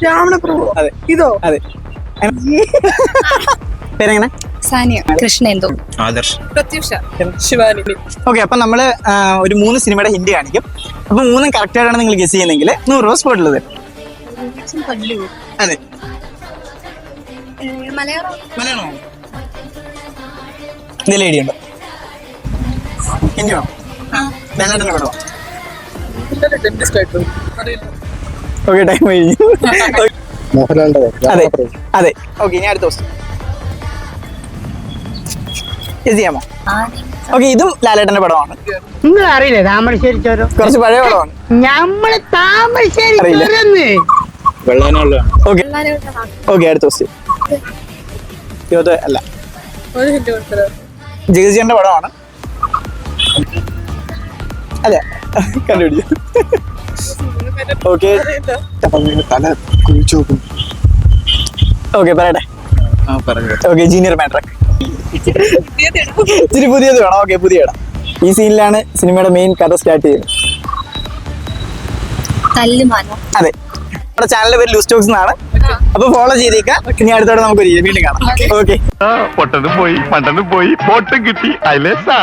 രാവണപ്രഭു. അതെ. ഇതോ? അതെ. പേരെങ്ങനെ? സാനിയ. കൃഷ്ണേന്ദു. ആദർശ്. പ്രത്യുഷ. ശിവാനി. ഓക്കെ, അപ്പൊ നമ്മള് ഒരു 3 സിനിമയുടെ ഹിന്റ് കാണിക്കും. അപ്പൊ 3 കറക്റ്റ് ആയിട്ടാണ് നിങ്ങൾ ഗസ് ചെയ്യുന്നെങ്കിൽ 100 രൂപ സ്പോട്ടിൽ തരും. അതെ. മലയാളം. മലയാളമാണോ? എന്തെങ്കിലും ഐഡിയ ഉണ്ടോ? ഹിന്ദിയാണോ? ലാലേട്ടൻ്റെ പടമാണോ? ഡെന്റിസ്റ്റ് ആയിട്ട് അറിയില്ല. ഓക്കെ, ടൈം കഴിഞ്ഞു. മോഹൻലാലിന്റെ അതെ അതെ. ഓക്കെ, ഇനി അടുത്ത ക്വസ്റ്റ്യൻ ചെയ്യാമോ? ഓക്കെ, ഇതും ലാലേട്ടന്റെ പടമാണ്. നിങ്ങൾ അറിയില്ലേ താമരശ്ശേരി ചോരം? കുറച്ച് പഴയ പടമാണ്. നമ്മള് താമരശ്ശേരി അറിയില്ല. ചോരന്ന്. വെള്ളാനുള്ള ഓക്കെ ഓക്കെ, അടുത്ത ക്വസ്റ്റ്യൻ. ഇരുപത് അല്ല, ഒരു ഹിന്റ് കൊടുത്തത്. ജഗജിയുടെ പടമാണ്. അതെ, കണ്ടുപിടിച്ചു. ഓക്കെ തല കുഴിച്ചു നോക്കും. ഓക്കെ, പറയട്ടെ. പറഞ്ഞു. Okay, junior matric. ഇച്ചിരി പുതിയത് വേണം. ഓക്കെ, പുതിയ ഇടം. ഈ സീനിലാണ് സിനിമയുടെ മെയിൻ കഥ സ്റ്റാർട്ട് ചെയ്യുന്നത്. തല്ലുമാല. അതെ, നമ്മുടെ ചാനലിന്റെ പേര് ലൂസ് ടോക്സ് എന്നാണ്. അപ്പൊ ഫോളോ ചെയ്തേക്കാം. ഇനി അടുത്തോടെ നമുക്ക് വീണ്ടും കാണാം. ഓക്കെ. പൊട്ടനും പോയി പണ്ടനും പോയി ബോട്ടും കിട്ടി അയലേസാ.